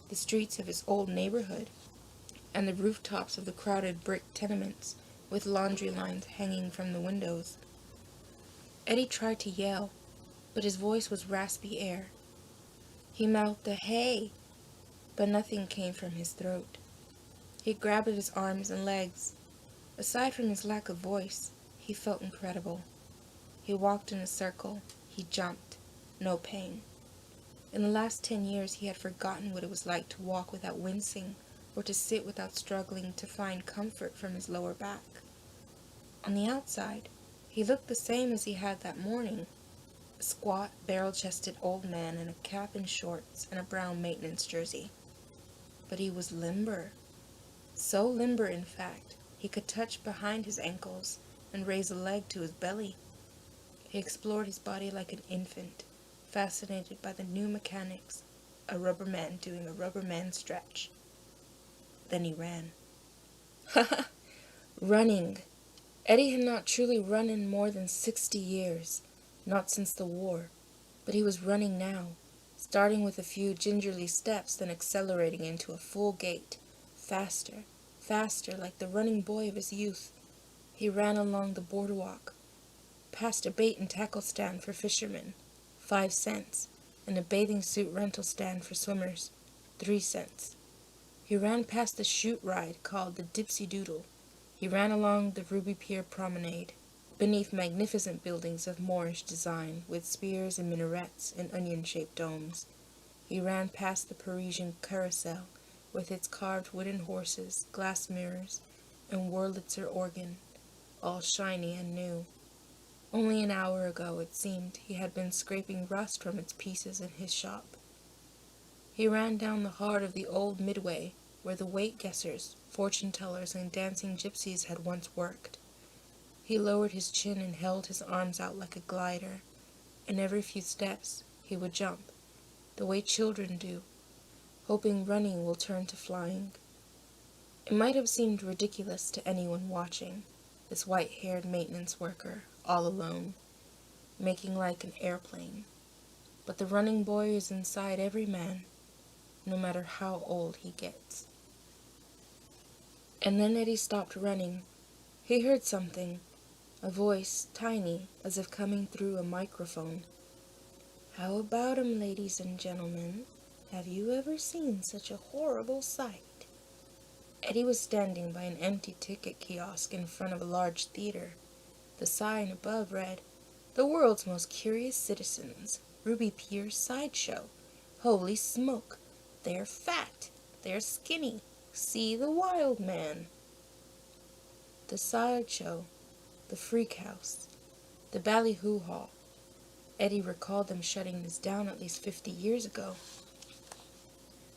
the streets of his old neighborhood and the rooftops of the crowded brick tenements with laundry lines hanging from the windows. Eddie tried to yell, but his voice was raspy air. He mouthed a "hey," but nothing came from his throat. He grabbed at his arms and legs. Aside from his lack of voice, he felt incredible. He walked in a circle. He jumped. No pain. In the last 10 years, he had forgotten what it was like to walk without wincing or to sit without struggling to find comfort from his lower back. On the outside, he looked the same as he had that morning, a squat, barrel-chested old man in a cap and shorts and a brown maintenance jersey. But he was limber. So limber, in fact, he could touch behind his ankles and raise a leg to his belly. He explored his body like an infant, fascinated by the new mechanics, a rubber man doing a rubber man stretch. Then he ran. Running. Eddie had not truly run in more than 60 years, not since the war, but he was running now, starting with a few gingerly steps, then accelerating into a full gait, faster, faster, like the running boy of his youth. He ran along the boardwalk, past a bait and tackle stand for fishermen, 5 cents, and a bathing suit rental stand for swimmers, 3 cents. He ran past the chute ride called the Dipsy Doodle. He ran along the Ruby Pier promenade, beneath magnificent buildings of Moorish design with spires and minarets and onion-shaped domes. He ran past the Parisian carousel with its carved wooden horses, glass mirrors, and Wurlitzer organ, all shiny and new. Only an hour ago, it seemed, he had been scraping rust from its pieces in his shop. He ran down the heart of the old Midway, where the weight-guessers, fortune-tellers, and dancing gypsies had once worked. He lowered his chin and held his arms out like a glider, and every few steps he would jump, the way children do, hoping running will turn to flying. It might have seemed ridiculous to anyone watching, this white-haired maintenance worker, all alone, making like an airplane. But the running boy is inside every man, no matter how old he gets. And then Eddie stopped running. He heard something, a voice, tiny, as if coming through a microphone. "How about 'em, ladies and gentlemen? Have you ever seen such a horrible sight?" Eddie was standing by an empty ticket kiosk in front of a large theater. The sign above read, "The World's Most Curious Citizens, Ruby Pier Sideshow. Holy smoke! They're fat! They're skinny! See the wild man!" The sideshow, the freak house, the ballyhoo hall. Eddie recalled them shutting this down at least 50 years ago.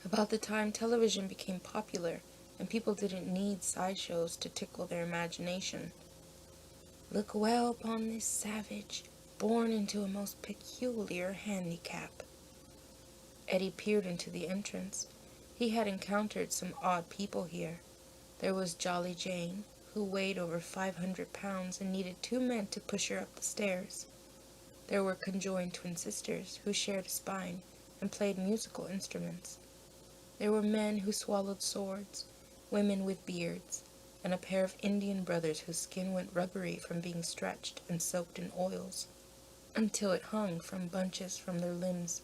About the time television became popular and people didn't need sideshows to tickle their imagination. Look well upon this savage, born into a most peculiar handicap. Eddie peered into the entrance. He had encountered some odd people here. There was Jolly Jane, who weighed over 500 pounds and needed 2 men to push her up the stairs. There were conjoined twin sisters who shared a spine and played musical instruments. There were men who swallowed swords, women with beards, and a pair of Indian brothers whose skin went rubbery from being stretched and soaked in oils, until it hung from bunches from their limbs.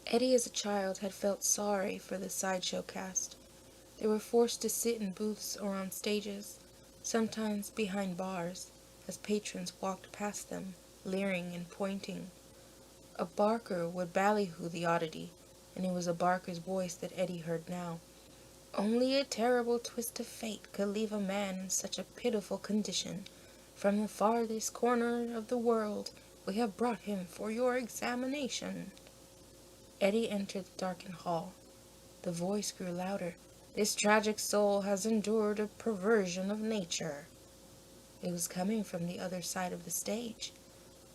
Eddie as a child had felt sorry for the sideshow cast. They were forced to sit in booths or on stages, sometimes behind bars, as patrons walked past them, leering and pointing. A barker would ballyhoo the oddity, and it was a barker's voice that Eddie heard now. Only a terrible twist of fate could leave a man in such a pitiful condition. From the farthest corner of the world we have brought him for your examination. Eddie entered the darkened hall. The voice grew louder. This tragic soul has endured a perversion of nature. It was coming from the other side of the stage.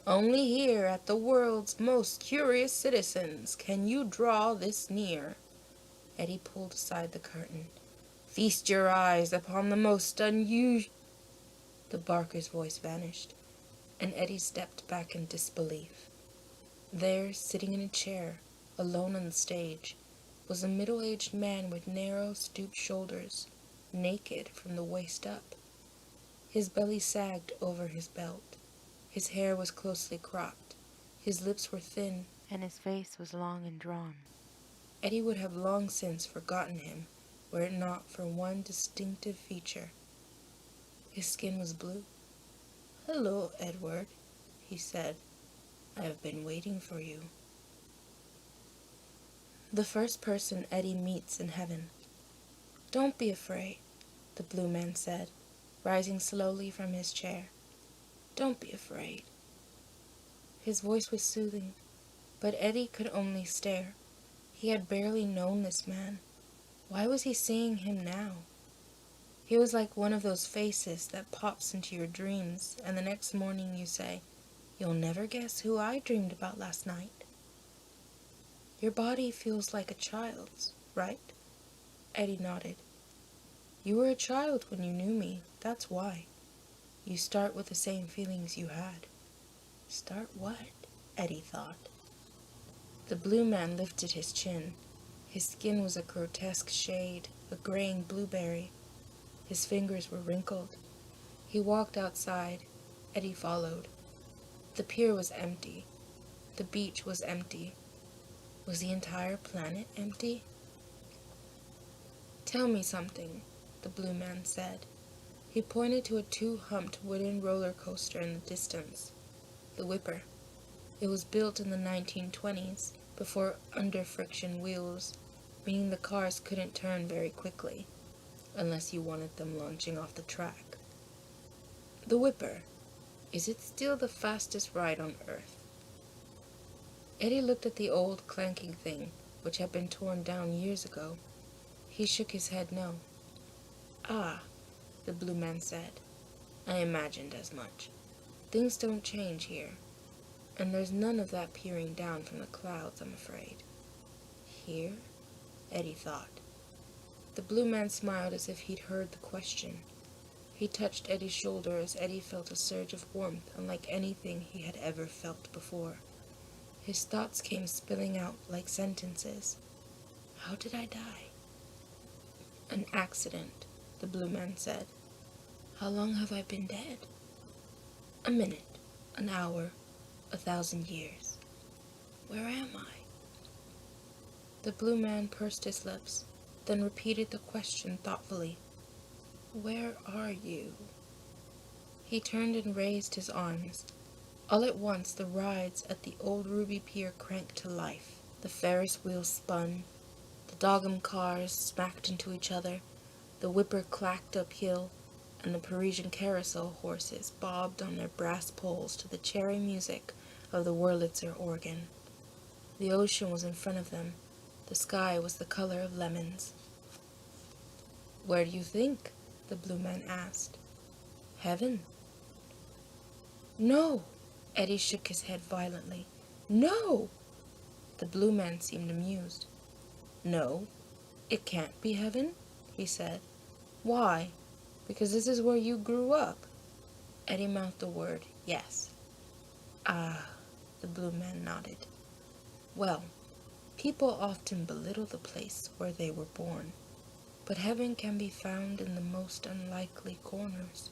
Only here, at the world's most curious citizens, can you draw this near. Eddie pulled aside the curtain. Feast your eyes upon the most unusual... The barker's voice vanished, and Eddie stepped back in disbelief. There, sitting in a chair, alone on the stage, was a middle-aged man with narrow, stooped shoulders, naked from the waist up. His belly sagged over his belt. His hair was closely cropped. His lips were thin, and his face was long and drawn. Eddie would have long since forgotten him, were it not for one distinctive feature. His skin was blue. "Hello, Edward," he said. "I have been waiting for you." The first person Eddie meets in heaven. "Don't be afraid," the blue man said, rising slowly from his chair. "Don't be afraid." His voice was soothing, but Eddie could only stare. He had barely known this man. Why was he seeing him now? He was like one of those faces that pops into your dreams, and the next morning you say, "You'll never guess who I dreamed about last night." "Your body feels like a child's, right?" Eddie nodded. "You were a child when you knew me, that's why. You start with the same feelings you had." Start what? Eddie thought. The blue man lifted his chin. His skin was a grotesque shade, a graying blueberry. His fingers were wrinkled. He walked outside. Eddie followed. The pier was empty. The beach was empty. Was the entire planet empty? "Tell me something," the blue man said. He pointed to a two-humped wooden roller coaster in the distance. The Whipper. It was built in the 1920s, before under-friction wheels, meaning the cars couldn't turn very quickly, unless you wanted them launching off the track. The Whipper. Is it still the fastest ride on Earth? Eddie looked at the old, clanking thing, which had been torn down years ago. He shook his head no. "Ah," the blue man said. "I imagined as much. Things don't change here. And there's none of that peering down from the clouds, I'm afraid." "Here?" Eddie thought. The blue man smiled as if he'd heard the question. He touched Eddie's shoulder as Eddie felt a surge of warmth unlike anything he had ever felt before. His thoughts came spilling out like sentences. How did I die? "An accident," the blue man said. "How long have I been dead?" "A minute, an hour, 1,000 years. Where am I?" The blue man pursed his lips, then repeated the question thoughtfully. "Where are you?" He turned and raised his arms. All at once the rides at the old Ruby Pier cranked to life. The Ferris wheels spun. The dog'em cars smacked into each other. The Whipper clacked uphill, and the Parisian carousel horses bobbed on their brass poles to the cherry music of the Wurlitzer organ. The ocean was in front of them. The sky was the color of lemons. "Where do you think?" the blue man asked. "Heaven." "No!" Eddie shook his head violently. "No!" The blue man seemed amused. "No, it can't be heaven," he said. "Why? Because this is where you grew up." Eddie mouthed the word, "Yes." "Ah," the blue man nodded. "Well, people often belittle the place where they were born, but heaven can be found in the most unlikely corners,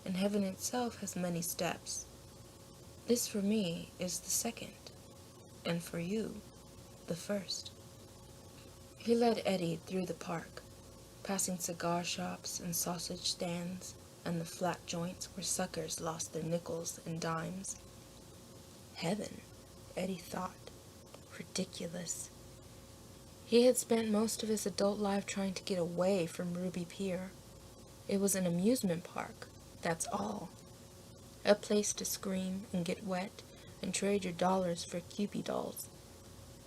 and heaven itself has many steps. This for me is the second, and for you the first. He led Eddie through the park, passing cigar shops and sausage stands and the flat joints where suckers lost their nickels and dimes. Heaven, Eddie thought. Ridiculous. He had spent most of his adult life trying to get away from Ruby Pier. It was an amusement park, that's all. A place to scream and get wet and trade your dollars for Cupid dolls.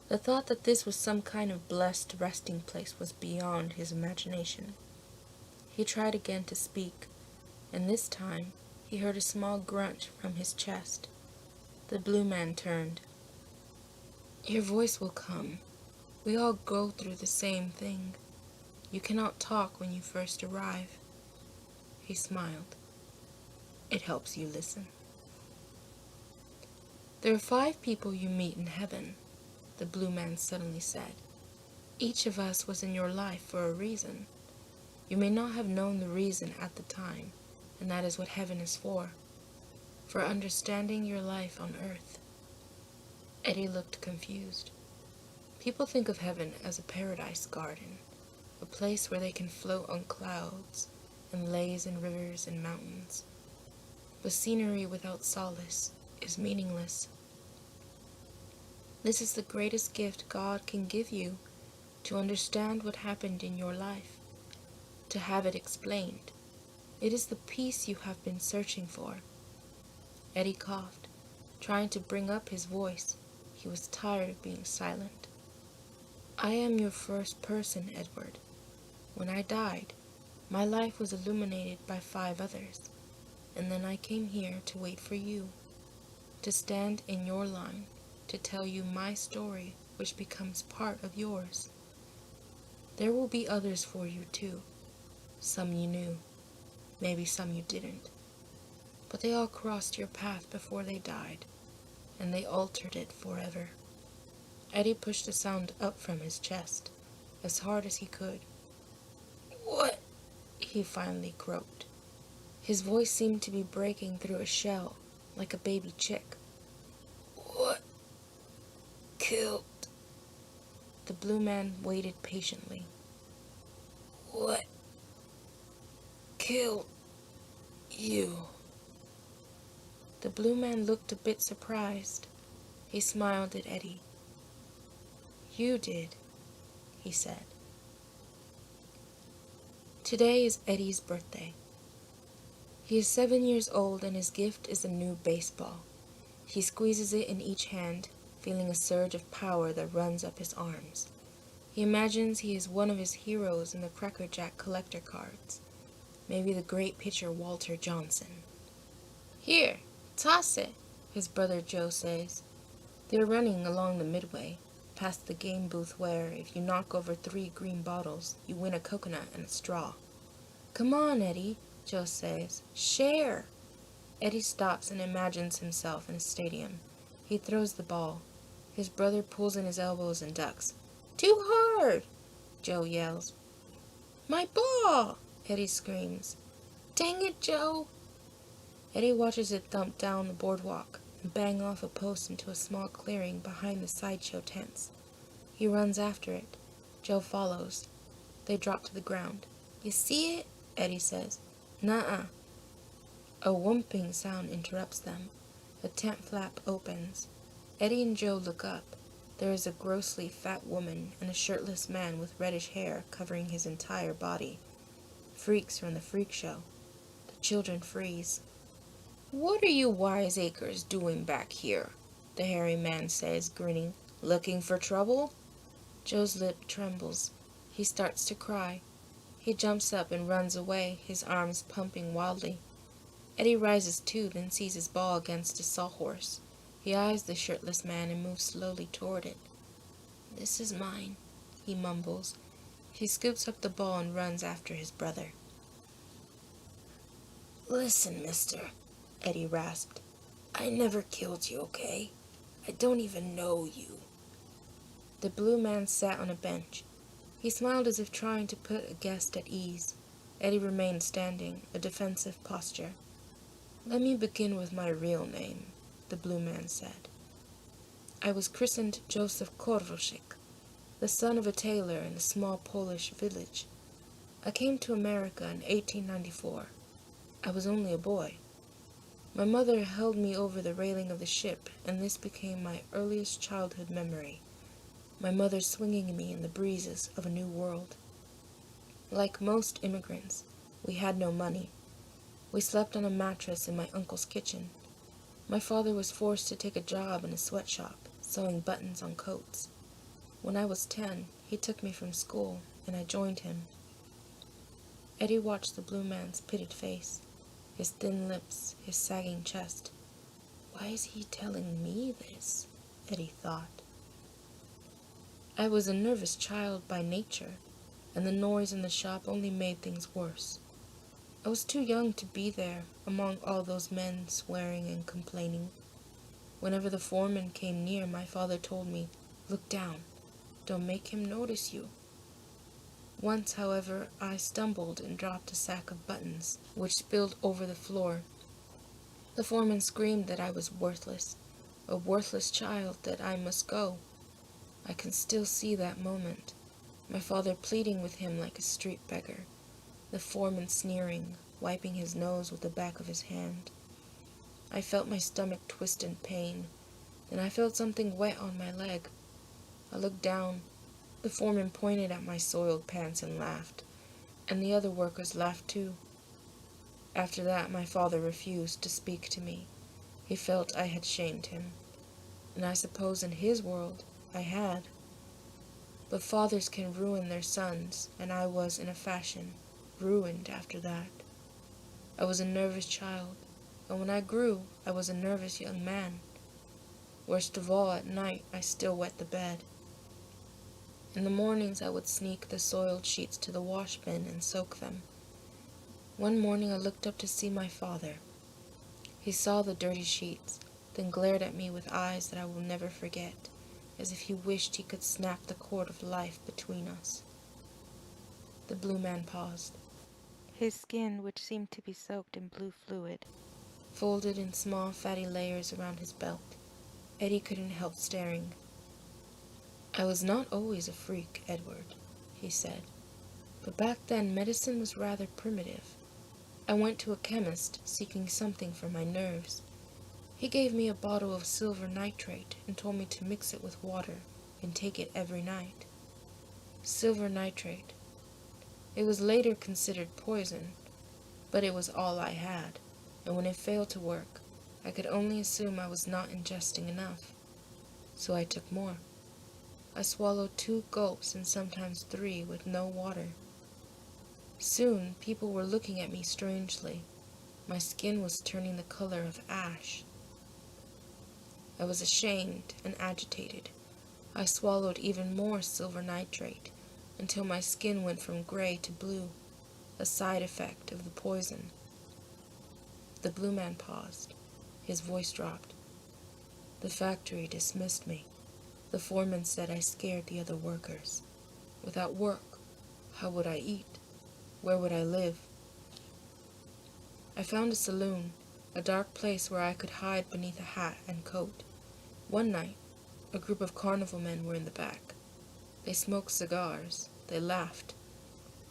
The thought that this was some kind of blessed resting place was beyond his imagination. He tried again to speak, and this time he heard a small grunt from his chest. The blue man turned. "Your voice will come. We all go through the same thing. You cannot talk when you first arrive." He smiled. "It helps you listen." "There are 5 people you meet in heaven," the blue man suddenly said. "Each of us was in your life for a reason. You may not have known the reason at the time, and that is what heaven is for understanding your life on earth." Eddie looked confused. People think of heaven as a paradise garden, a place where they can float on clouds and laze in rivers and mountains. But scenery without solace is meaningless. This is the greatest gift God can give you, to understand what happened in your life, to have it explained. It is the peace you have been searching for. Eddie coughed, trying to bring up his voice. He was tired of being silent. "I am your first person, Edward. When I died, my life was illuminated by 5 others, and then I came here to wait for you, to stand in your line, to tell you my story, which becomes part of yours. There will be others for you too. Some you knew, maybe some you didn't. But they all crossed your path before they died, and they altered it forever." Eddie pushed the sound up from his chest, as hard as he could. "What?" he finally croaked. His voice seemed to be breaking through a shell, like a baby chick. "What killed?" The blue man waited patiently. "What killed you?" The blue man looked a bit surprised. He smiled at Eddie. "You did," he said. Today is Eddie's birthday. He is 7 years old, and his gift is a new baseball. He squeezes it in each hand, feeling a surge of power that runs up his arms. He imagines he is one of his heroes in the Cracker Jack collector cards, maybe the great pitcher Walter Johnson. "Here, toss it," his brother Joe says. They are running along the midway, past the game booth where, if you knock over 3 green bottles, you win a coconut and a straw. "Come on, Eddie," Joe says. "Share." Eddie stops and imagines himself in a stadium. He throws the ball. His brother pulls in his elbows and ducks. "Too hard!" Joe yells. "My ball!" Eddie screams. "Dang it, Joe!" Eddie watches it thump down the boardwalk and bang off a post into a small clearing behind the sideshow tents. He runs after it. Joe follows. They drop to the ground. "You see it?" Eddie says. "Nuh-uh." A whooping sound interrupts them. A tent flap opens. Eddie and Joe look up. There is a grossly fat woman and a shirtless man with reddish hair covering his entire body. Freaks from the freak show. The children freeze. "What are you wiseacres doing back here?" the hairy man says, grinning. "Looking for trouble?" Joe's lip trembles. He starts to cry. He jumps up and runs away, his arms pumping wildly. Eddie rises too, then sees his ball against a sawhorse. He eyes the shirtless man and moves slowly toward it. "This is mine," he mumbles. He scoops up the ball and runs after his brother. "Listen, mister," Eddie rasped. "I never killed you, okay? I don't even know you." The blue man sat on a bench. He smiled as if trying to put a guest at ease. Eddie remained standing, a defensive posture. "Let me begin with my real name," the blue man said. I was christened Joseph Korwoszyk, the son of a tailor in a small Polish village. I came to America in 1894. I was only a boy. My mother held me over the railing of the ship, and this became my earliest childhood memory, my mother swinging me in the breezes of a new world. Like most immigrants, we had no money. We slept on a mattress in my uncle's kitchen. My father was forced to take a job in a sweatshop, sewing buttons on coats. When I was 10, he took me from school, and I joined him. Eddie watched the blue man's pitted face, his thin lips, his sagging chest. Why is he telling me this? Eddie thought. I was a nervous child by nature, and the noise in the shop only made things worse. I was too young to be there among all those men swearing and complaining. Whenever the foreman came near, my father told me, "Look down. Don't make him notice you." Once, however, I stumbled and dropped a sack of buttons, which spilled over the floor. The foreman screamed that I was worthless, a worthless child, that I must go. I can still see that moment, my father pleading with him like a street beggar, the foreman sneering, wiping his nose with the back of his hand. I felt my stomach twist in pain, and I felt something wet on my leg. I looked down. The foreman pointed at my soiled pants and laughed, and the other workers laughed too. After that, my father refused to speak to me. He felt I had shamed him, and I suppose in his world I had. But fathers can ruin their sons, and I was, in a fashion, ruined after that. I was a nervous child, and when I grew, I was a nervous young man. Worst of all, at night I still wet the bed. In the mornings I would sneak the soiled sheets to the wash bin and soak them. One morning I looked up to see my father. He saw the dirty sheets, then glared at me with eyes that I will never forget, as if he wished he could snap the cord of life between us. The blue man paused, His skin, which seemed to be soaked in blue fluid, folded in small fatty layers around his belt. Eddie couldn't help staring. "I was not always a freak, Edward," he said, "but back then medicine was rather primitive. I went to a chemist seeking something for my nerves. He gave me a bottle of silver nitrate and told me to mix it with water and take it every night. Silver nitrate. It was later considered poison, but it was all I had, and when it failed to work, I could only assume I was not ingesting enough. So I took more. I swallowed 2 gulps and sometimes 3 with no water. Soon, people were looking at me strangely. My skin was turning the color of ash. I was ashamed and agitated. I swallowed even more silver nitrate until my skin went from gray to blue, a side effect of the poison." The blue man paused. His voice dropped. "The factory dismissed me. The foreman said I scared the other workers. Without work, how would I eat? Where would I live? I found a saloon, a dark place where I could hide beneath a hat and coat. One night, a group of carnival men were in the back. They smoked cigars. They laughed.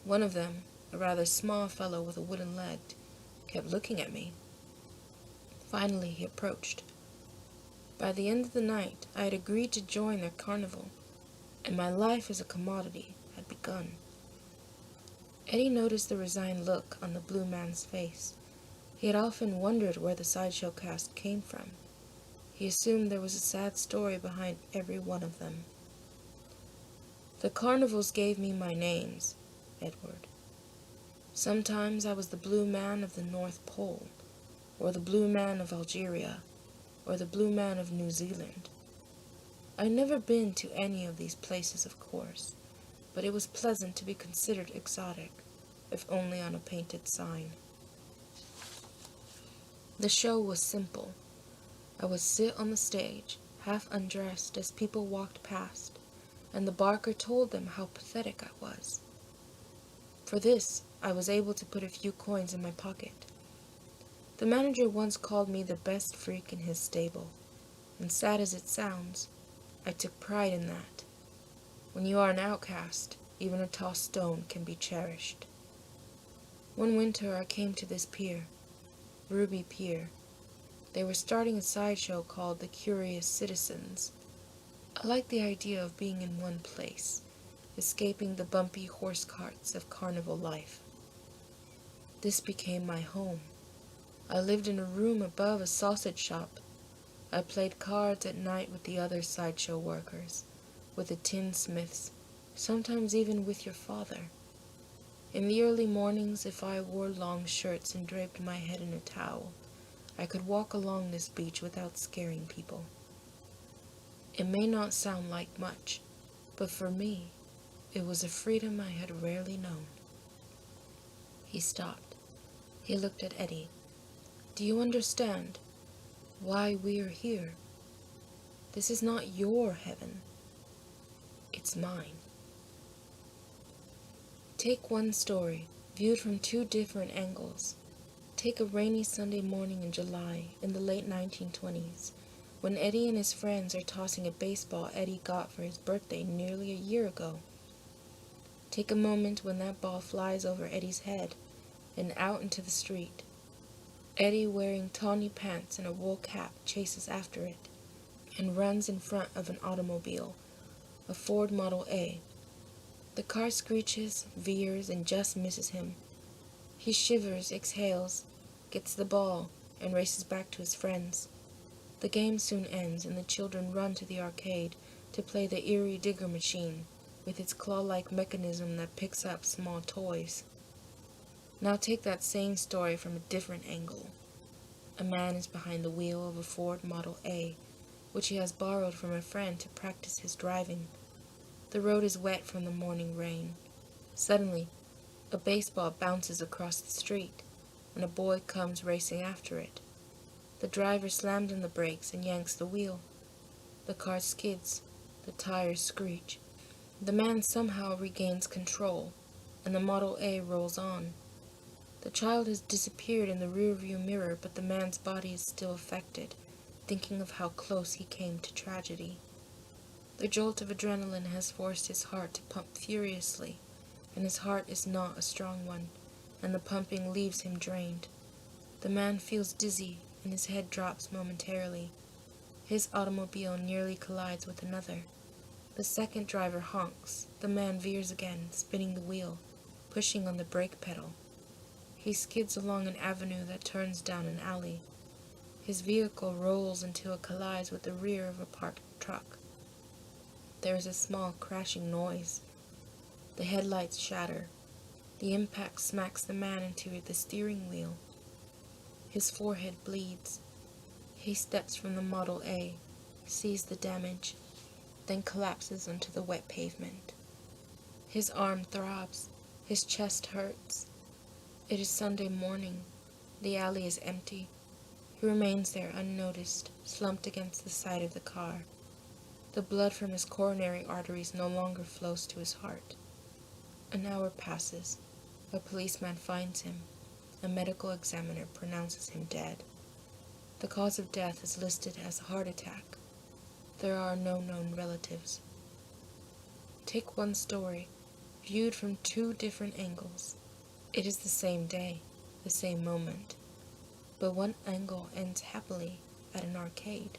One of them, a rather small fellow with a wooden leg, kept looking at me. Finally, he approached. By the end of the night, I had agreed to join their carnival, and my life as a commodity had begun." Eddie noticed the resigned look on the blue man's face. He had often wondered where the sideshow cast came from. He assumed there was a sad story behind every one of them. "The carnivals gave me my names, Edward. Sometimes I was the blue man of the North Pole, or the blue man of Algeria, or the blue man of New Zealand. I'd never been to any of these places, of course, but it was pleasant to be considered exotic, if only on a painted sign. The show was simple. I would sit on the stage, half undressed as people walked past, and the barker told them how pathetic I was. For this, I was able to put a few coins in my pocket. The manager once called me the best freak in his stable, and sad as it sounds, I took pride in that. When you are an outcast, even a tossed stone can be cherished. One winter I came to this pier, Ruby Pier. They were starting a sideshow called the Curious Citizens. I liked the idea of being in one place, escaping the bumpy horse carts of carnival life. This became my home. I lived in a room above a sausage shop. I played cards at night with the other sideshow workers, with the tinsmiths, sometimes even with your father. In the early mornings, if I wore long shirts and draped my head in a towel, I could walk along this beach without scaring people. It may not sound like much, but for me, it was a freedom I had rarely known. He stopped. He looked at Eddie. Do you understand why we're here? This is not your heaven. It's mine. Take one story, viewed from two different angles. Take a rainy Sunday morning in July in the late 1920s, when Eddie and his friends are tossing a baseball Eddie got for his birthday nearly a year ago. Take a moment when that ball flies over Eddie's head and out into the street. Eddie, wearing tawny pants and a wool cap, chases after it and runs in front of an automobile, a Ford Model A. The car screeches, veers, and just misses him. He shivers, exhales, gets the ball, and races back to his friends. The game soon ends, and the children run to the arcade to play the Erie Digger machine, with its claw-like mechanism that picks up small toys. Now take that same story from a different angle. A man is behind the wheel of a Ford Model A, which he has borrowed from a friend to practice his driving. The road is wet from the morning rain. Suddenly, a baseball bounces across the street, and a boy comes racing after it. The driver slams on the brakes and yanks the wheel. The car skids. The tires screech. The man somehow regains control, and the Model A rolls on. The child has disappeared in the rearview mirror, but the man's body is still affected, thinking of how close he came to tragedy. The jolt of adrenaline has forced his heart to pump furiously, and his heart is not a strong one, and the pumping leaves him drained. The man feels dizzy, and his head drops momentarily. His automobile nearly collides with another. The second driver honks. The man veers again, spinning the wheel, pushing on the brake pedal. He skids along an avenue that turns down an alley. His vehicle rolls until it collides with the rear of a parked truck. There is a small crashing noise. The headlights shatter. The impact smacks the man into the steering wheel. His forehead bleeds. He steps from the Model A, sees the damage, then collapses onto the wet pavement. His arm throbs. His chest hurts. It is Sunday morning. The alley is empty. He remains there unnoticed, slumped against the side of the car. The blood from his coronary arteries no longer flows to his heart. An hour passes. A policeman finds him. A medical examiner pronounces him dead. The cause of death is listed as a heart attack. There are no known relatives. Take one story, viewed from two different angles. It is the same day, the same moment, but one angle ends happily at an arcade,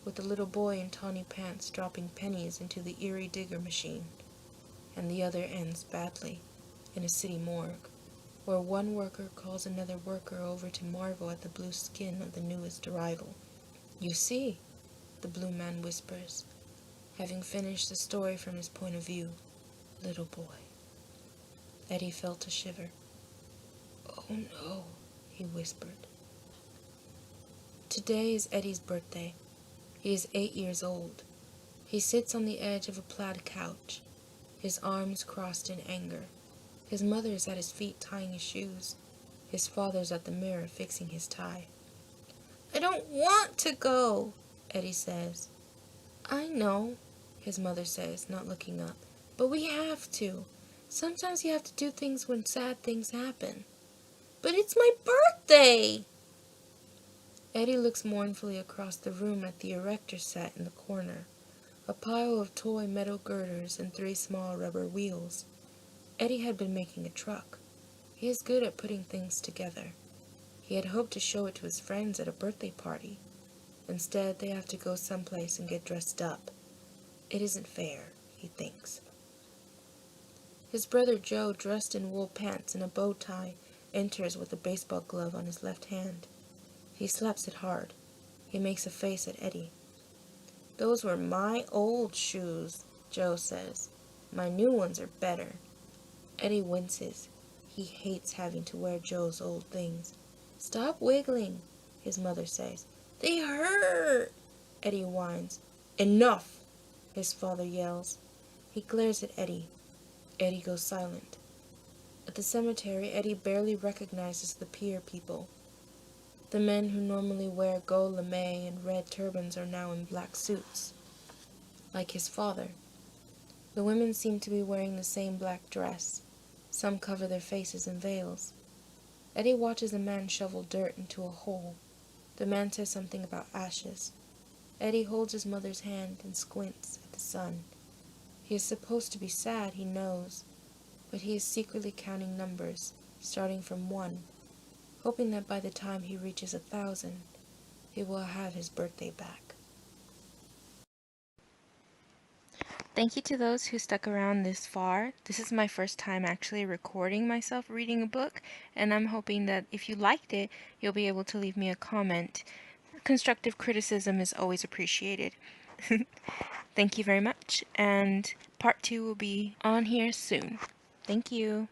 with a little boy in tawny pants dropping pennies into the Erie Digger machine, and the other ends badly, in a city morgue, where one worker calls another worker over to marvel at the blue skin of the newest arrival. You see, the blue man whispers, having finished the story from his point of view. Little boy. Eddie felt a shiver. Oh no, he whispered. Today is Eddie's birthday. He is 8 years old. He sits on the edge of a plaid couch, his arms crossed in anger. His mother is at his feet tying his shoes. His father's at the mirror fixing his tie. I don't want to go, Eddie says. I know, his mother says, not looking up, but we have to. Sometimes you have to do things when sad things happen. But it's my birthday! Eddie looks mournfully across the room at the erector set in the corner. a pile of toy metal girders and 3 small rubber wheels. Eddie had been making a truck. He is good at putting things together. He had hoped to show it to his friends at a birthday party. Instead, they have to go someplace and get dressed up. It isn't fair, he thinks. His brother Joe, dressed in wool pants and a bow tie, enters with a baseball glove on his left hand. He slaps it hard. He makes a face at Eddie. "Those were my old shoes," Joe says. "My new ones are better." Eddie winces. He hates having to wear Joe's old things. "Stop wiggling," his mother says. "They hurt," Eddie whines. "Enough," his father yells. He glares at Eddie. Eddie goes silent. At the cemetery, Eddie barely recognizes the pier people. The men who normally wear gold lame and red turbans are now in black suits, like his father. The women seem to be wearing the same black dress. Some cover their faces in veils. Eddie watches a man shovel dirt into a hole. The man says something about ashes. Eddie holds his mother's hand and squints at the sun. He is supposed to be sad, he knows, but he is secretly counting numbers, starting from 1, hoping that by the time he reaches 1,000, he will have his birthday back. Thank you to those who stuck around this far. This is my first time actually recording myself reading a book, and I'm hoping that if you liked it, you'll be able to leave me a comment. Constructive criticism is always appreciated. Thank you very much, and part 2 will be on here soon. Thank you.